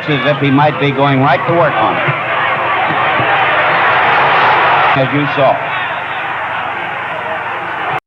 looks as if he might be going right to work on it. As you saw.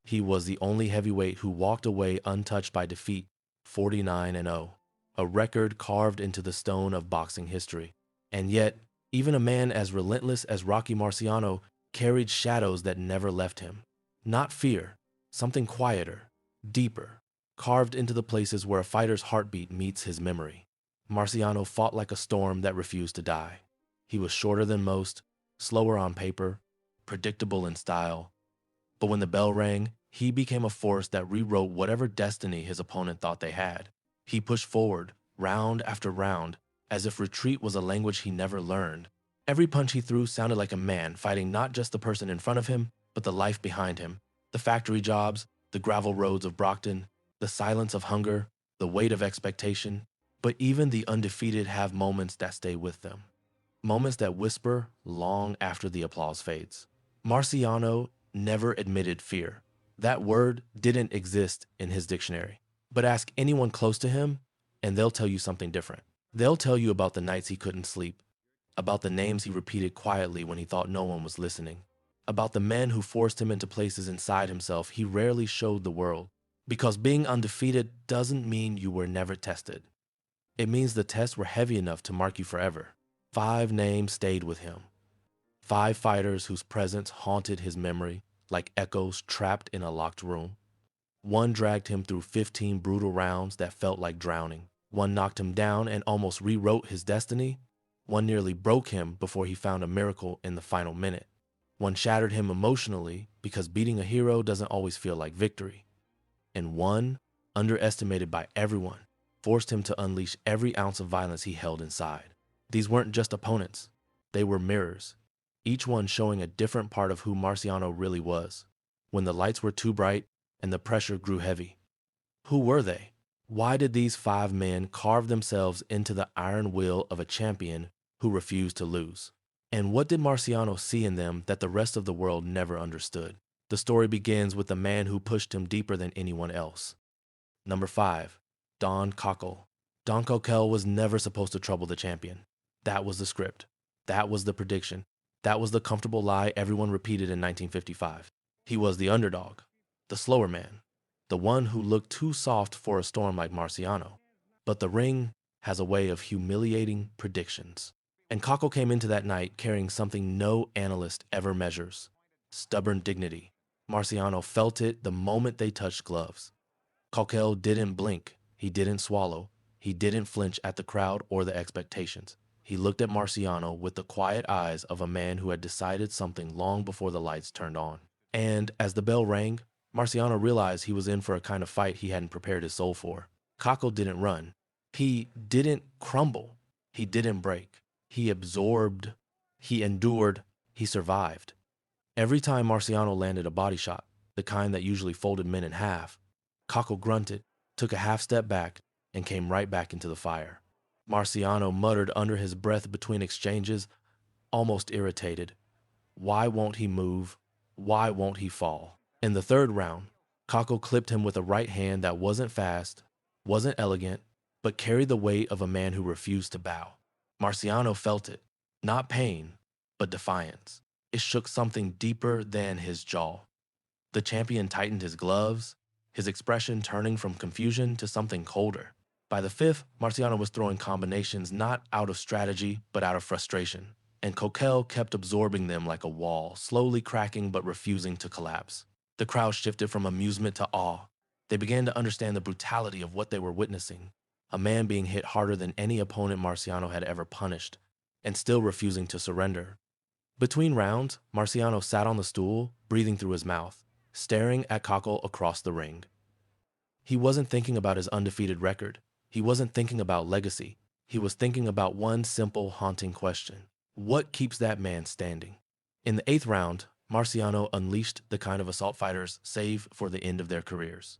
He was the only heavyweight who walked away untouched by defeat, 49-0, a record carved into the stone of boxing history. And yet, even a man as relentless as Rocky Marciano carried shadows that never left him. Not fear, something quieter, deeper, carved into the places where a fighter's heartbeat meets his memory. Marciano fought like a storm that refused to die. He was shorter than most, slower on paper, predictable in style. But when the bell rang, he became a force that rewrote whatever destiny his opponent thought they had. He pushed forward, round after round, as if retreat was a language he never learned. Every punch he threw sounded like a man fighting not just the person in front of him, but the life behind him. The factory jobs, the gravel roads of Brockton, the silence of hunger, the weight of expectation. But even the undefeated have moments that stay with them. Moments that whisper long after the applause fades. Marciano never admitted fear. That word didn't exist in his dictionary. But ask anyone close to him, and they'll tell you something different. They'll tell you about the nights he couldn't sleep, about the names he repeated quietly when he thought no one was listening, about the men who forced him into places inside himself he rarely showed the world. Because being undefeated doesn't mean you were never tested. It means the tests were heavy enough to mark you forever. 5 names stayed with him. 5 fighters whose presence haunted his memory like echoes trapped in a locked room. 1 dragged him through 15 brutal rounds that felt like drowning. 1 knocked him down and almost rewrote his destiny. 1 nearly broke him before he found a miracle in the final minute. 1 shattered him emotionally because beating a hero doesn't always feel like victory. And 1, underestimated by everyone, forced him to unleash every ounce of violence he held inside. These weren't just opponents. They were mirrors, each one showing a different part of who Marciano really was. When the lights were too bright and the pressure grew heavy. Who were they? Why did these 5 men carve themselves into the iron will of a champion who refused to lose? And what did Marciano see in them that the rest of the world never understood? The story begins with the man who pushed him deeper than anyone else. Number 5, Don Cockell. Don Cockell was never supposed to trouble the champion. That was the script. That was the prediction. That was the comfortable lie everyone repeated in 1955. He was the underdog, the slower man, the one who looked too soft for a storm like Marciano. But the ring has a way of humiliating predictions. And Cockell came into that night carrying something no analyst ever measures: stubborn dignity. Marciano felt it the moment they touched gloves. Cockell didn't blink. He didn't swallow. He didn't flinch at the crowd or the expectations. He looked at Marciano with the quiet eyes of a man who had decided something long before the lights turned on. And as the bell rang, Marciano realized he was in for a kind of fight he hadn't prepared his soul for. Cockell didn't run. He didn't crumble. He didn't break. He absorbed. He endured. He survived. Every time Marciano landed a body shot, the kind that usually folded men in half, Cockell grunted, took a half step back, and came right back into the fire. Marciano muttered under his breath between exchanges, almost irritated. Why won't he move? Why won't he fall? In the 3rd round, Cockell clipped him with a right hand that wasn't fast, wasn't elegant, but carried the weight of a man who refused to bow. Marciano felt it, not pain, but defiance. It shook something deeper than his jaw. The champion tightened his gloves, his expression turning from confusion to something colder. By the 5th, Marciano was throwing combinations not out of strategy, but out of frustration. And Cockell kept absorbing them like a wall, slowly cracking but refusing to collapse. The crowd shifted from amusement to awe. They began to understand the brutality of what they were witnessing. A man being hit harder than any opponent Marciano had ever punished, and still refusing to surrender. Between rounds, Marciano sat on the stool, breathing through his mouth, staring at Cockell across the ring. He wasn't thinking about his undefeated record. He wasn't thinking about legacy. He was thinking about one simple, haunting question. What keeps that man standing? In the 8th round, Marciano unleashed the kind of assault fighters save for the end of their careers.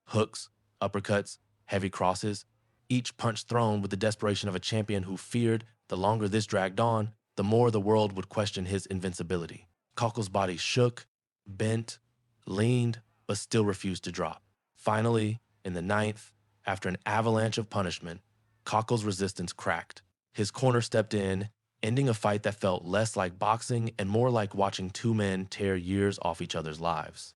Hooks, uppercuts, heavy crosses, each punch thrown with the desperation of a champion who feared the longer this dragged on, the more the world would question his invincibility. Cockell's body shook, bent, leaned, but still refused to drop. Finally, in the 9th, after an avalanche of punishment, Cockell's resistance cracked. His corner stepped in, ending a fight that felt less like boxing and more like watching two men tear years off each other's lives.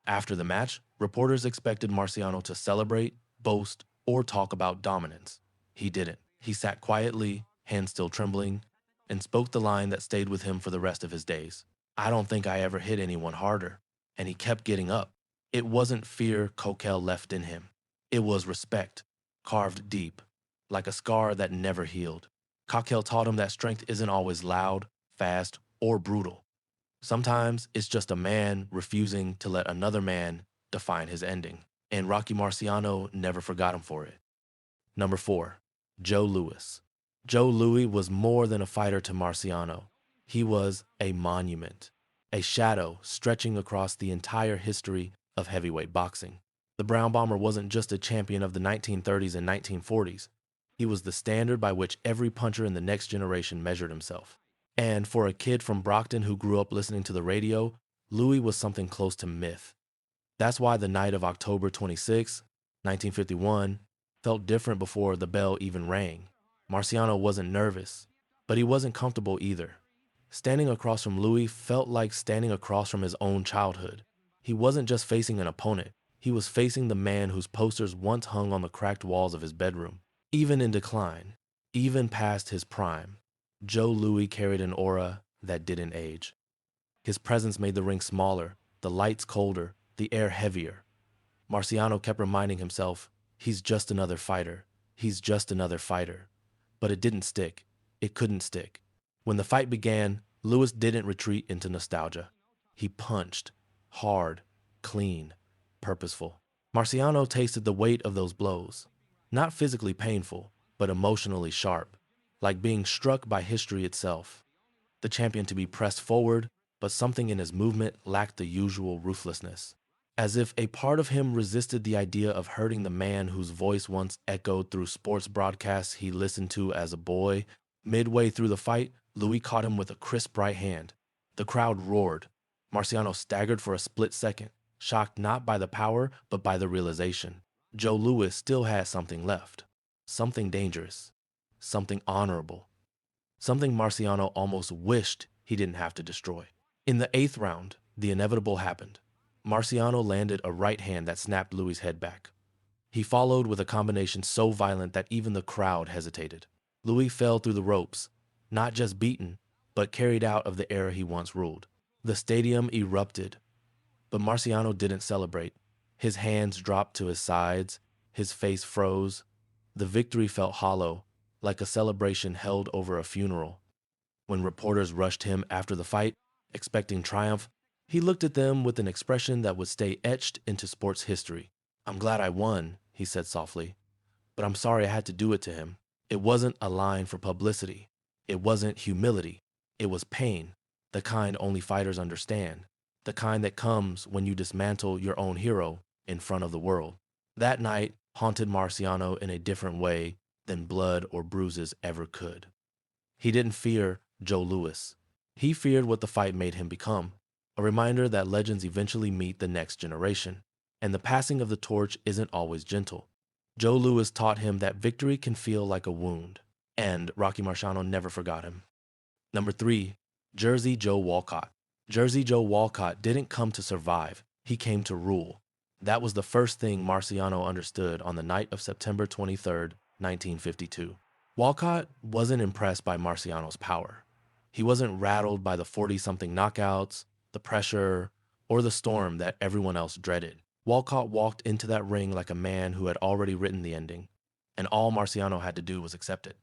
After the match, reporters expected Marciano to celebrate, boast, or talk about dominance. He didn't. He sat quietly, hands still trembling, and spoke the line that stayed with him for the rest of his days. "I don't think I ever hit anyone harder." And he kept getting up. It wasn't fear Cockell left in him. It was respect, carved deep, like a scar that never healed. Cockell taught him that strength isn't always loud, fast, or brutal. Sometimes it's just a man refusing to let another man define his ending. And Rocky Marciano never forgot him for it. Number 4, Joe Louis. Joe Louis was more than a fighter to Marciano. He was a monument, a shadow stretching across the entire history of heavyweight boxing. The Brown Bomber wasn't just a champion of the 1930s and 1940s. He was the standard by which every puncher in the next generation measured himself. And for a kid from Brockton who grew up listening to the radio, Louis was something close to myth. That's why the night of October 26, 1951, felt different before the bell even rang. Marciano wasn't nervous, but he wasn't comfortable either. Standing across from Louis felt like standing across from his own childhood. He wasn't just facing an opponent, he was facing the man whose posters once hung on the cracked walls of his bedroom. Even in decline, even past his prime, Joe Louis carried an aura that didn't age. His presence made the ring smaller, the lights colder, the air heavier. Marciano kept reminding himself, he's just another fighter. He's just another fighter. But it didn't stick. It couldn't stick. When the fight began, Louis didn't retreat into nostalgia. He punched, hard, clean, purposeful. Marciano tasted the weight of those blows. Not physically painful, but emotionally sharp, like being struck by history itself. The champion to be pressed forward, but something in his movement lacked the usual ruthlessness. As if a part of him resisted the idea of hurting the man whose voice once echoed through sports broadcasts he listened to as a boy. Midway through the fight, Louis caught him with a crisp right hand. The crowd roared. Marciano staggered for a split second, shocked not by the power, but by the realization. Joe Louis still had something left. Something dangerous. Something honorable. Something Marciano almost wished he didn't have to destroy. In the 8th round, the inevitable happened. Marciano landed a right hand that snapped Louis' head back. He followed with a combination so violent that even the crowd hesitated. Louis fell through the ropes, not just beaten, but carried out of the era he once ruled. The stadium erupted, but Marciano didn't celebrate. His hands dropped to his sides, his face froze. The victory felt hollow, like a celebration held over a funeral. When reporters rushed him after the fight, expecting triumph, he looked at them with an expression that would stay etched into sports history. "I'm glad I won," he said softly, "but I'm sorry I had to do it to him." It wasn't a line for publicity. It wasn't humility. It was pain, the kind only fighters understand, the kind that comes when you dismantle your own hero in front of the world. That night haunted Marciano in a different way than blood or bruises ever could. He didn't fear Joe Louis. He feared what the fight made him become, a reminder that legends eventually meet the next generation, and the passing of the torch isn't always gentle. Joe Louis taught him that victory can feel like a wound, and Rocky Marciano never forgot him. Number 3, Jersey Joe Walcott. Jersey Joe Walcott didn't come to survive, he came to rule. That was the first thing Marciano understood on the night of September 23, 1952. Walcott wasn't impressed by Marciano's power. He wasn't rattled by the 40-something knockouts, the pressure, or the storm that everyone else dreaded. Walcott walked into that ring like a man who had already written the ending, and all Marciano had to do was accept it.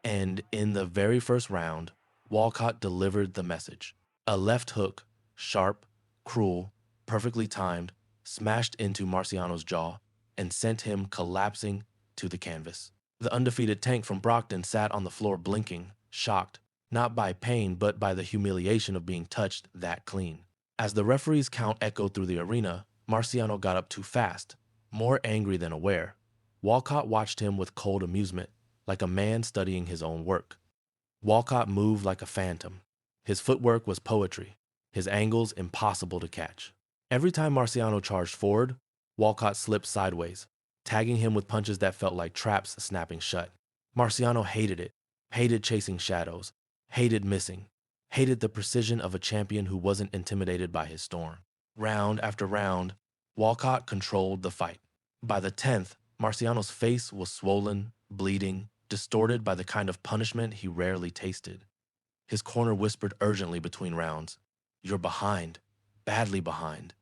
And in the very first round, Walcott delivered the message. A left hook, sharp, cruel, perfectly timed, smashed into Marciano's jaw and sent him collapsing to the canvas. The undefeated tank from Brockton sat on the floor blinking, shocked, not by pain but by the humiliation of being touched that clean. As the referee's count echoed through the arena, Marciano got up too fast, more angry than aware. Walcott watched him with cold amusement, like a man studying his own work. Walcott moved like a phantom. His footwork was poetry, his angles impossible to catch. Every time Marciano charged forward, Walcott slipped sideways, tagging him with punches that felt like traps snapping shut. Marciano hated it, hated chasing shadows, hated missing, hated the precision of a champion who wasn't intimidated by his storm. Round after round, Walcott controlled the fight. By the 10th, Marciano's face was swollen, bleeding, distorted by the kind of punishment he rarely tasted. His corner whispered urgently between rounds, "You're behind, badly behind."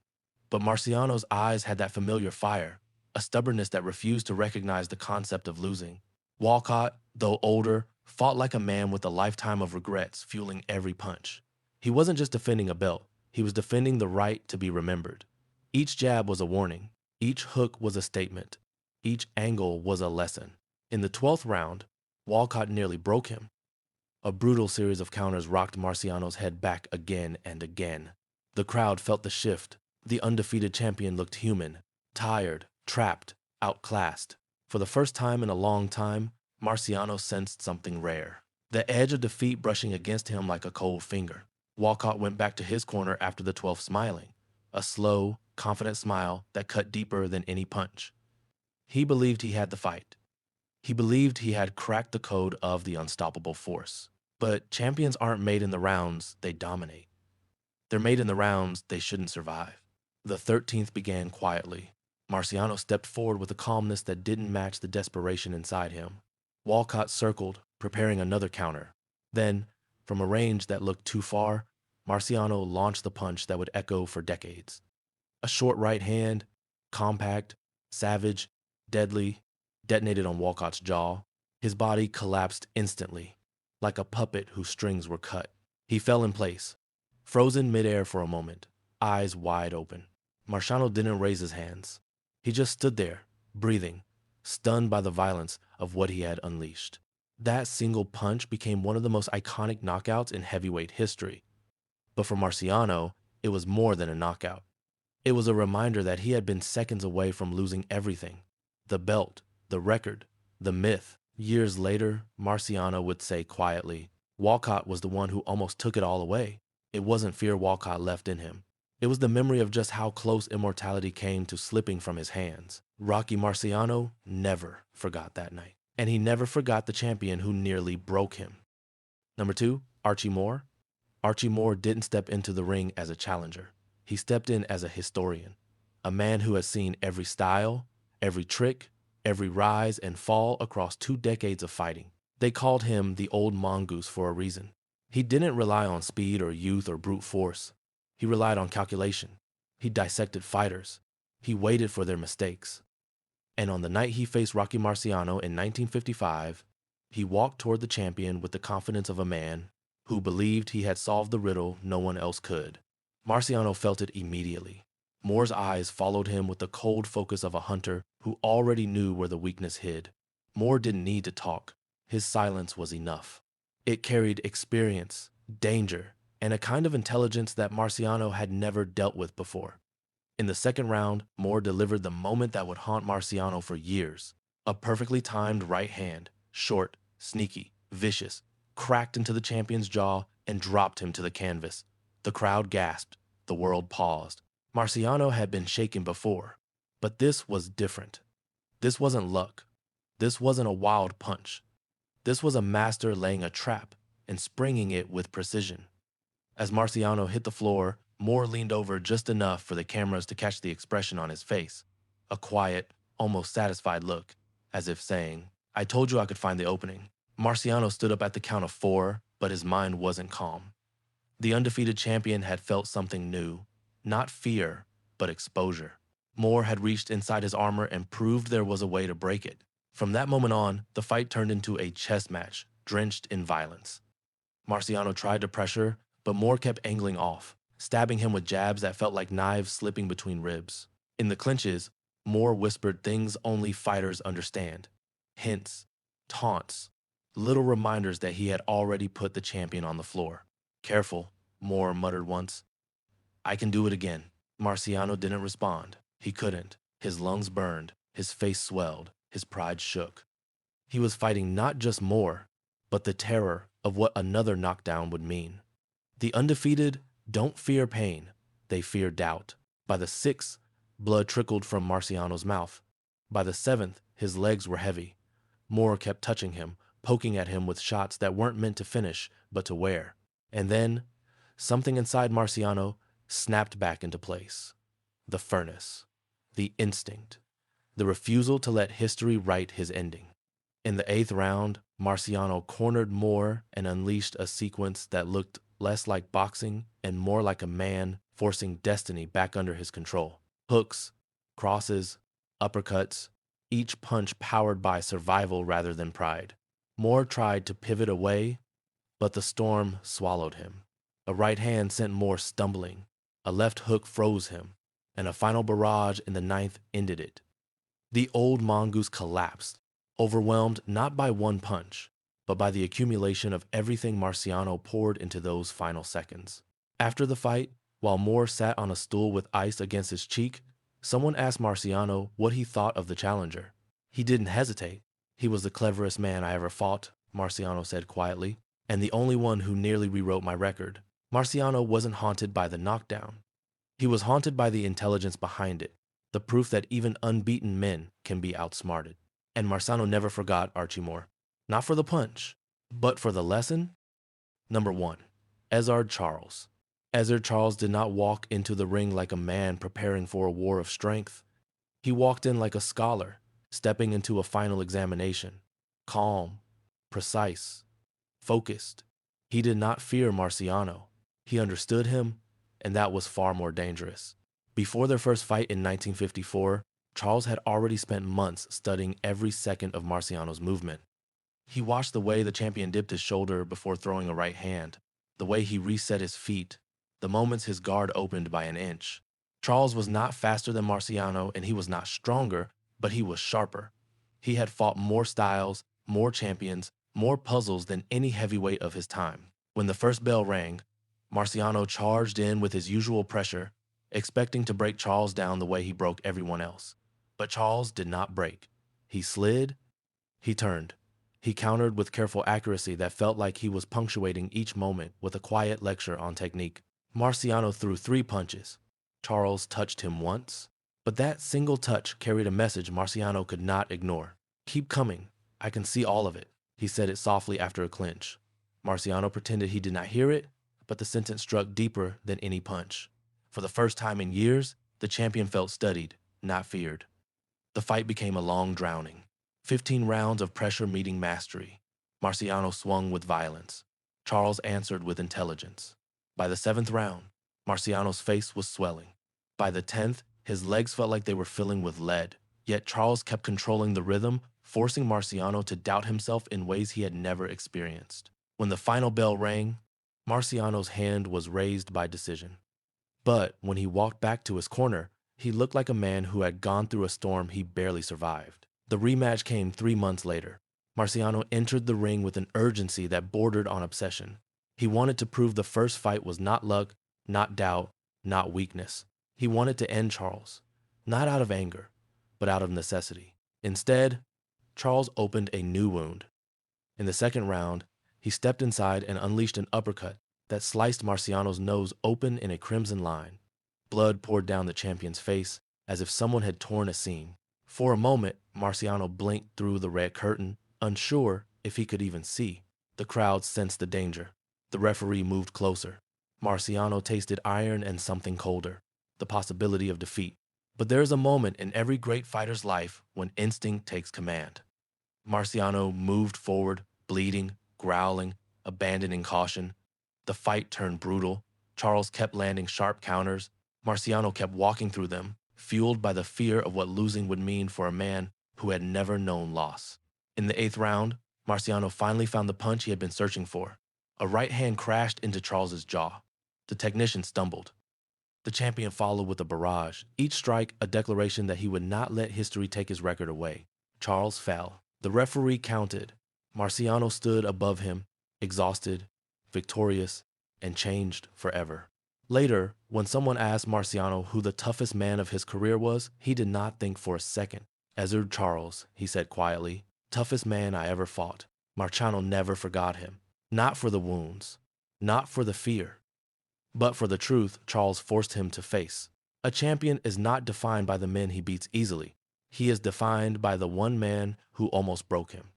But Marciano's eyes had that familiar fire, a stubbornness that refused to recognize the concept of losing. Walcott, though older, fought like a man with a lifetime of regrets fueling every punch. He wasn't just defending a belt, he was defending the right to be remembered. Each jab was a warning, each hook was a statement, each angle was a lesson. In the 12th round, Walcott nearly broke him. A brutal series of counters rocked Marciano's head back again and again. The crowd felt the shift. The undefeated champion looked human, tired, trapped, outclassed. For the first time in a long time, Marciano sensed something rare. The edge of defeat brushing against him like a cold finger. Walcott went back to his corner after the 12th smiling, a slow, confident smile that cut deeper than any punch. He believed he had the fight. He believed he had cracked the code of the unstoppable force. But champions aren't made in the rounds they dominate. They're made in the rounds they shouldn't survive. The 13th began quietly. Marciano stepped forward with a calmness that didn't match the desperation inside him. Walcott circled, preparing another counter. Then, from a range that looked too far, Marciano launched the punch that would echo for decades. A short right hand, compact, savage, deadly, detonated on Walcott's jaw. His body collapsed instantly, like a puppet whose strings were cut. He fell in place, frozen midair for a moment, eyes wide open. Marciano didn't raise his hands. He just stood there, breathing, stunned by the violence of what he had unleashed. That single punch became one of the most iconic knockouts in heavyweight history. But for Marciano, it was more than a knockout. It was a reminder that he had been seconds away from losing everything. The belt, the record, the myth. Years later, Marciano would say quietly, Walcott was the one who almost took it all away. It wasn't fear Walcott left in him. It was the memory of just how close immortality came to slipping from his hands. Rocky Marciano never forgot that night. And he never forgot the champion who nearly broke him. Number 2, Archie Moore. Archie Moore didn't step into the ring as a challenger. He stepped in as a historian, a man who has seen every style, every trick, every rise and fall across 2 decades of fighting. They called him the old mongoose for a reason. He didn't rely on speed or youth or brute force. He relied on calculation. He dissected fighters. He waited for their mistakes. And on the night he faced Rocky Marciano in 1955, he walked toward the champion with the confidence of a man who believed he had solved the riddle no one else could. Marciano felt it immediately. Moore's eyes followed him with the cold focus of a hunter who already knew where the weakness hid. Moore didn't need to talk. His silence was enough. It carried experience, danger, and a kind of intelligence that Marciano had never dealt with before. In the second round, Moore delivered the moment that would haunt Marciano for years. A perfectly timed right hand, short, sneaky, vicious, cracked into the champion's jaw and dropped him to the canvas. The crowd gasped. The world paused. Marciano had been shaken before, but this was different. This wasn't luck. This wasn't a wild punch. This was a master laying a trap and springing it with precision. As Marciano hit the floor, Moore leaned over just enough for the cameras to catch the expression on his face. A quiet, almost satisfied look, as if saying, "I told you I could find the opening." Marciano stood up at the count of 4, but his mind wasn't calm. The undefeated champion had felt something new. Not fear, but exposure. Moore had reached inside his armor and proved there was a way to break it. From that moment on, the fight turned into a chess match, drenched in violence. Marciano tried to pressure, but Moore kept angling off, stabbing him with jabs that felt like knives slipping between ribs. In the clinches, Moore whispered things only fighters understand. Hints, taunts, little reminders that he had already put the champion on the floor. "Careful," Moore muttered once. "I can do it again." Marciano didn't respond. He couldn't. His lungs burned, his face swelled, his pride shook. He was fighting not just Moore, but the terror of what another knockdown would mean. The undefeated don't fear pain, they fear doubt. By the 6th, blood trickled from Marciano's mouth. By the 7th, his legs were heavy. Moore kept touching him, poking at him with shots that weren't meant to finish, but to wear. And then, something inside Marciano snapped back into place. The furnace. The instinct. The refusal to let history write his ending. In the 8th round, Marciano cornered Moore and unleashed a sequence that looked less like boxing and more like a man forcing destiny back under his control. Hooks, crosses, uppercuts, each punch powered by survival rather than pride. Moore tried to pivot away, but the storm swallowed him. A right hand sent Moore stumbling, a left hook froze him, and a final barrage in the 9th ended it. The old mongoose collapsed, overwhelmed not by one punch, but by the accumulation of everything Marciano poured into those final seconds. After the fight, while Moore sat on a stool with ice against his cheek, someone asked Marciano what he thought of the challenger. He didn't hesitate. "He was the cleverest man I ever fought," Marciano said quietly, "and the only one who nearly rewrote my record." Marciano wasn't haunted by the knockdown. He was haunted by the intelligence behind it, the proof that even unbeaten men can be outsmarted. And Marciano never forgot Archie Moore. Not for the punch, but for the lesson. Number 1. Ezzard Charles. Ezzard Charles did not walk into the ring like a man preparing for a war of strength. He walked in like a scholar, stepping into a final examination. Calm, precise, focused. He did not fear Marciano. He understood him, and that was far more dangerous. Before their first fight in 1954, Charles had already spent months studying every second of Marciano's movement. He watched the way the champion dipped his shoulder before throwing a right hand, the way he reset his feet, the moments his guard opened by an inch. Charles was not faster than Marciano, and he was not stronger, but he was sharper. He had fought more styles, more champions, more puzzles than any heavyweight of his time. When the first bell rang, Marciano charged in with his usual pressure, expecting to break Charles down the way he broke everyone else. But Charles did not break. He slid, he turned. He countered with careful accuracy that felt like he was punctuating each moment with a quiet lecture on technique. Marciano threw 3 punches. Charles touched him once, but that single touch carried a message Marciano could not ignore. "Keep coming. I can see all of it." He said it softly after a clinch. Marciano pretended he did not hear it, but the sentence struck deeper than any punch. For the first time in years, the champion felt studied, not feared. The fight became a long drowning. 15 rounds of pressure meeting mastery. Marciano swung with violence. Charles answered with intelligence. By the 7th round, Marciano's face was swelling. By the 10th, his legs felt like they were filling with lead. Yet Charles kept controlling the rhythm, forcing Marciano to doubt himself in ways he had never experienced. When the final bell rang, Marciano's hand was raised by decision. But when he walked back to his corner, he looked like a man who had gone through a storm he barely survived. The rematch came 3 months later. Marciano entered the ring with an urgency that bordered on obsession. He wanted to prove the first fight was not luck, not doubt, not weakness. He wanted to end Charles, not out of anger, but out of necessity. Instead, Charles opened a new wound. In the 2nd round, he stepped inside and unleashed an uppercut that sliced Marciano's nose open in a crimson line. Blood poured down the champion's face as if someone had torn a seam. For a moment, Marciano blinked through the red curtain, unsure if he could even see. The crowd sensed the danger. The referee moved closer. Marciano tasted iron and something colder, the possibility of defeat. But there is a moment in every great fighter's life when instinct takes command. Marciano moved forward, bleeding, growling, abandoning caution. The fight turned brutal. Charles kept landing sharp counters. Marciano kept walking through them, fueled by the fear of what losing would mean for a man who had never known loss. In the 8th round, Marciano finally found the punch he had been searching for. A right hand crashed into Charles's jaw. The technician stumbled. The champion followed with a barrage, each strike a declaration that he would not let history take his record away. Charles fell. The referee counted. Marciano stood above him, exhausted, victorious, and changed forever. Later, when someone asked Marciano who the toughest man of his career was, he did not think for a second. "Ezzard Charles," he said quietly, "toughest man I ever fought." Marciano never forgot him. Not for the wounds, not for the fear, but for the truth Charles forced him to face. A champion is not defined by the men he beats easily. He is defined by the one man who almost broke him.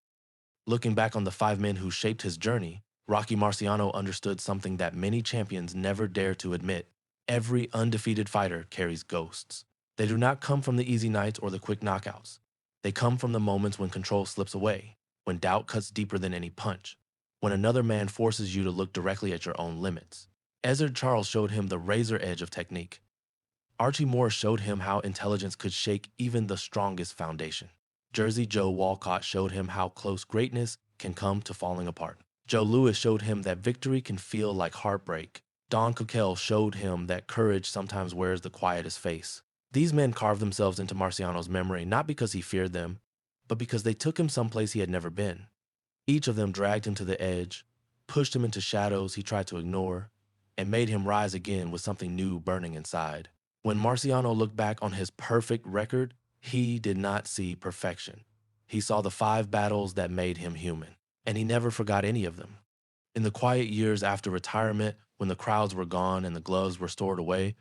Looking back on the 5 men who shaped his journey, Rocky Marciano understood something that many champions never dare to admit. Every undefeated fighter carries ghosts. They do not come from the easy nights or the quick knockouts. They come from the moments when control slips away, when doubt cuts deeper than any punch, when another man forces you to look directly at your own limits. Ezzard Charles showed him the razor edge of technique. Archie Moore showed him how intelligence could shake even the strongest foundation. Jersey Joe Walcott showed him how close greatness can come to falling apart. Joe Louis showed him that victory can feel like heartbreak. Don Cockell showed him that courage sometimes wears the quietest face. These men carved themselves into Marciano's memory not because he feared them, but because they took him someplace he had never been. Each of them dragged him to the edge, pushed him into shadows he tried to ignore, and made him rise again with something new burning inside. When Marciano looked back on his perfect record, he did not see perfection. He saw the 5 battles that made him human, and he never forgot any of them. In the quiet years after retirement, when the crowds were gone and the gloves were stored away,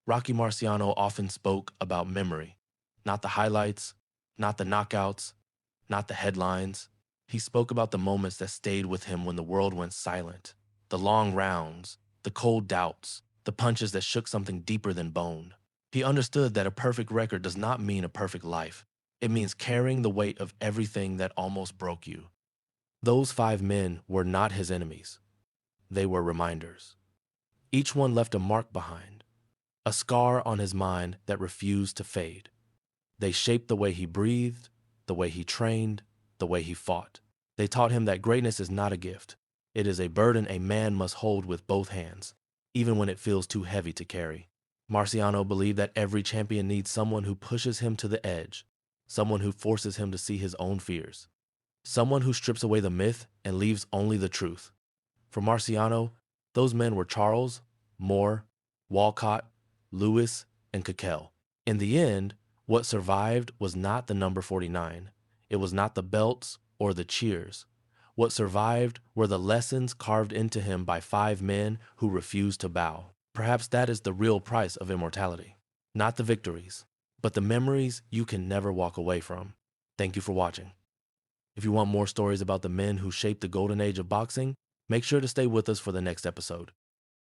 Rocky Marciano often spoke about memory. Not the highlights, not the knockouts, not the headlines. He spoke about the moments that stayed with him when the world went silent. The long rounds, the cold doubts, the punches that shook something deeper than bone. He understood that a perfect record does not mean a perfect life. It means carrying the weight of everything that almost broke you. Those 5 men were not his enemies. They were reminders. Each one left a mark behind, a scar on his mind that refused to fade. They shaped the way he breathed, the way he trained, the way he fought. They taught him that greatness is not a gift. It is a burden a man must hold with both hands, even when it feels too heavy to carry. Marciano believed that every champion needs someone who pushes him to the edge, someone who forces him to see his own fears, someone who strips away the myth and leaves only the truth. For Marciano, those men were Charles, Moore, Walcott, Lewis, and Cockell. In the end, what survived was not the number 49. It was not the belts or the cheers. What survived were the lessons carved into him by 5 men who refused to bow. Perhaps that is the real price of immortality. Not the victories, but the memories you can never walk away from. Thank you for watching. If you want more stories about the men who shaped the golden age of boxing, make sure to stay with us for the next episode.